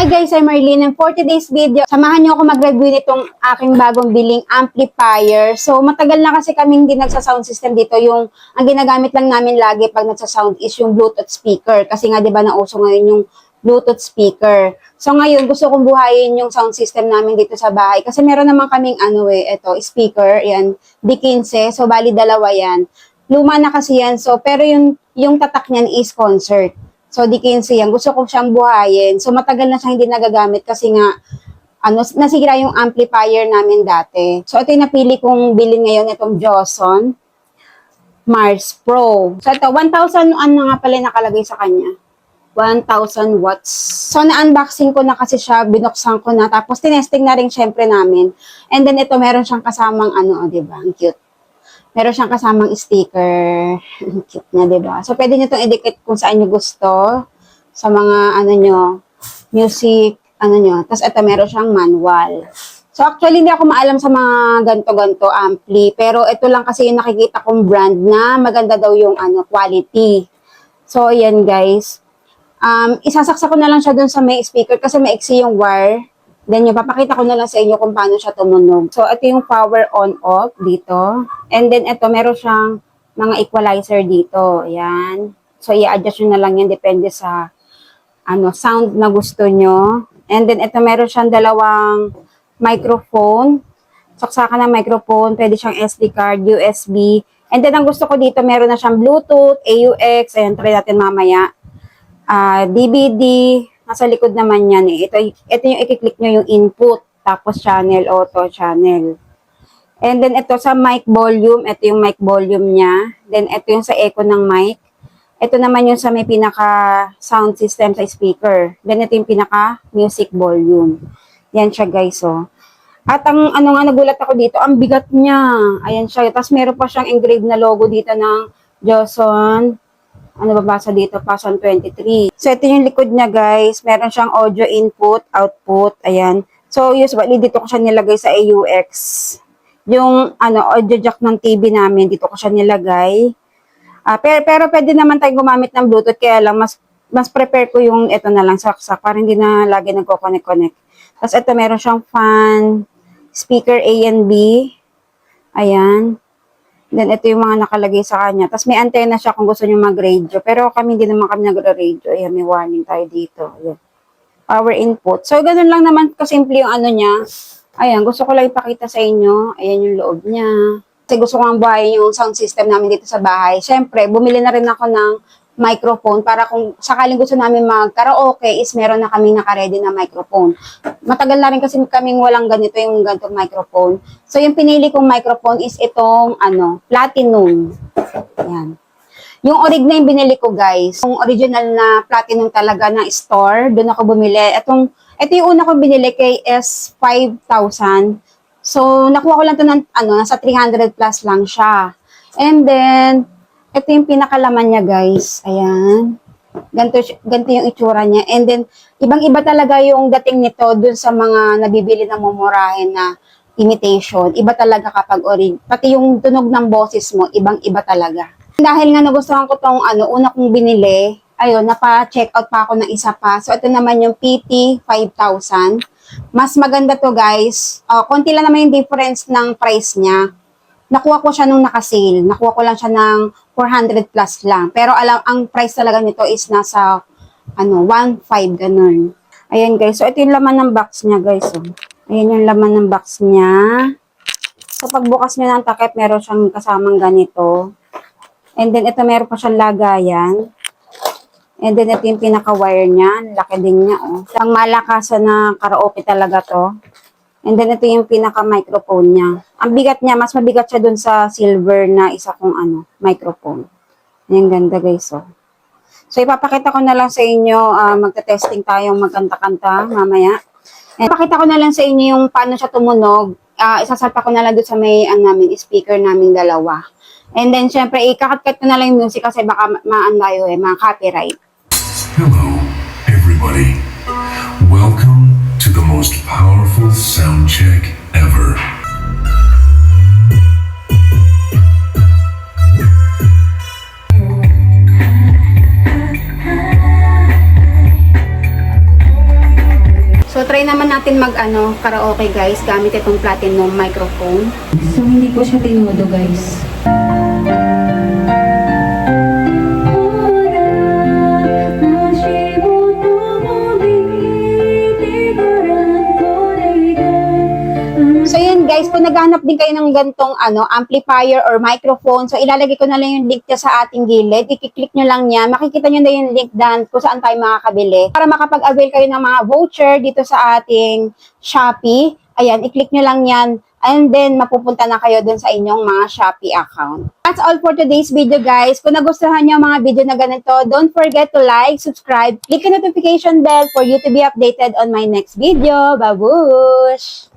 guys, I'm Marlene and for today's video, samahan niyo ako mag-review nitong aking bagong biling amplifier. So matagal na kasi kaming hindi nagsa-sound system dito. Ang ginagamit lang namin lagi pag nagsa-sound is yung Bluetooth speaker. Kasi nga 'di ba nauso ngayon yung Bluetooth speaker. So ngayon gusto kong buhayin yung sound system namin dito sa bahay. Kasi meron naman kaming speaker, yan, D15. So bali dalawa yan. Luma na kasi yan. So pero yung tatak niyan is concert. So, D15 yan. Gusto ko siyang buhayin. So, matagal na siyang hindi nagagamit kasi nga, nasira yung amplifier namin dati. So, ito yung napili kong bilhin ngayon, itong Joson Mars Pro. So, ito, 1,000, nga pala nakalagay sa kanya? 1,000 watts. So, na-unboxing ko na kasi siya, binuksan ko na, tapos tinesting na rin syempre namin. And then, ito, meron siyang kasamang diba? Ang cute. Meron siyang kasamang sticker. Cute na, diba? So, pwede nyo itong idikit kung saan nyo gusto. Sa mga, music, Tapos, ito, meron siyang manual. So, actually, hindi ako maalam sa mga ganto-ganto ampli. Pero, ito lang kasi yung nakikita kong brand na maganda daw yung, quality. So, ayan, guys. Isasaksa ko na lang siya dun sa may speaker kasi maiksi yung wire. Then, yung papakita ko na lang sa inyo kung paano siya tumunog. So, ito yung power on-off dito. And then, ito, meron siyang mga equalizer dito. Ayan. So, i-adjust nyo na lang yan. Depende sa sound na gusto nyo. And then, ito, meron siyang dalawang microphone. Saksakan ng microphone. Pwede siyang SD card, USB. And then, ang gusto ko dito, meron na siyang Bluetooth, AUX. Ayan, try natin mamaya. DVD. Nasa likod naman yan eh. Ito yung i-click nyo yung input. Tapos channel, auto channel. And then ito sa mic volume. Ito yung mic volume niya. Then ito yung sa echo ng mic. Ito naman yung sa may pinaka sound system sa speaker. Then ito yung pinaka music volume. Yan siya guys oh. At ang nagulat ako dito, ang bigat niya. Ayan siya. Tapos meron pa siyang engraved na logo dito ng Joson. Babasa dito, Passion 23. So, ito yung likod niya, guys. Meron siyang audio input, output. Ayan. So, usually, dito ko siya nilagay sa AUX. Yung, audio jack ng TV namin, dito ko siya nilagay. Pero pwede naman tayo gumamit ng Bluetooth. Kaya lang, mas prepare ko yung ito na lang, saksak. Para hindi na lagi nagko-connect-connect. Tapos, ito, meron siyang fan, speaker A and B. Ayan. Then, ito yung mga nakalagay sa kanya. Tapos, may antenna siya kung gusto nyo mag-radio. Pero kami, hindi naman kami nag-radio. Ayan, may warning tayo dito. Ayan. Power input. So, ganun lang naman kasimple yung niya. Ayan, gusto ko lang ipakita sa inyo. Ayan yung loob niya. Kasi gusto ko ang buhayin yung sound system namin dito sa bahay. Siyempre, bumili na rin ako ng microphone para kung sakaling gusto namin mag-karaoke is meron na kaming naka-ready na microphone. Matagal na rin kasi kaming walang ganito yung ganitong microphone. So, yung pinili kong microphone is itong, Platinum. Ayan. Yung original yung binili ko, guys. Yung original na Platinum talaga na store, doon ako bumili. Ito yung una kong binili kay S5000. So, nakuha ko lang ito ng, nasa 300 plus lang siya. And then, ito yung pinakalaman niya, guys. Ayan. Ganito yung itsura niya. And then, ibang-iba talaga yung dating nito dun sa mga nabibili na mumurahin na imitation. Iba talaga kapag pati yung tunog ng boses mo, ibang-iba talaga. Dahil nga nagustuhan ko tong una kong binili, ayun, napa-check out pa ako ng isa pa. So, ito naman yung PT5000. Mas maganda to, guys. Konti lang naman yung difference ng price niya. Nakuha ko siya nung naka-sale. Nakuha ko lang siya ng 400 plus lang. Pero ang price talaga nito is nasa 1.5 ganun. Ayan guys. So ito yung laman ng box niya guys. Oh. Ayan yung laman ng box niya. So pagbukas niyo ng takip, meron siyang kasamang ganito. And then ito meron pa siyang lagayan. And then ito yung pinaka-wire niya. Laki din niya oh. Ang malakasan na karaoke talaga to. And then, ito yung pinaka-microphone niya. Ang bigat niya, mas mabigat siya dun sa silver na isa kong microphone. Ayan, ganda guys, oh. So, ipapakita ko na lang sa inyo, magta-testing tayong magkanta-kanta mamaya. And ipapakita ko na lang sa inyo yung paano siya tumunog. Isasalpa ko na lang dun sa may, speaker namin dalawa. And then, syempre, ikakat-kat ko na lang yung music kasi baka maandayo mga copyright. Hello, everybody. Welcome to the most powerful sound check ever. Try naman natin karaoke guys gamit itong platinum microphone. So, hindi po siya tinudo, guys. So yun guys, kung naghahanap din kayo ng gantong amplifier or microphone, so ilalagay ko na lang yung link niya sa ating gilid. I-click nyo lang yan. Makikita nyo na yung link dyan kung saan tayo makakabili. Para makapag-avail kayo ng mga voucher dito sa ating Shopee. Ayan, i-click nyo lang yan. And then, mapupunta na kayo dun sa inyong mga Shopee account. That's all for today's video, guys. Kung nagustuhan nyo ang mga video na ganito, don't forget to like, subscribe, click the notification bell for you to be updated on my next video. Babush!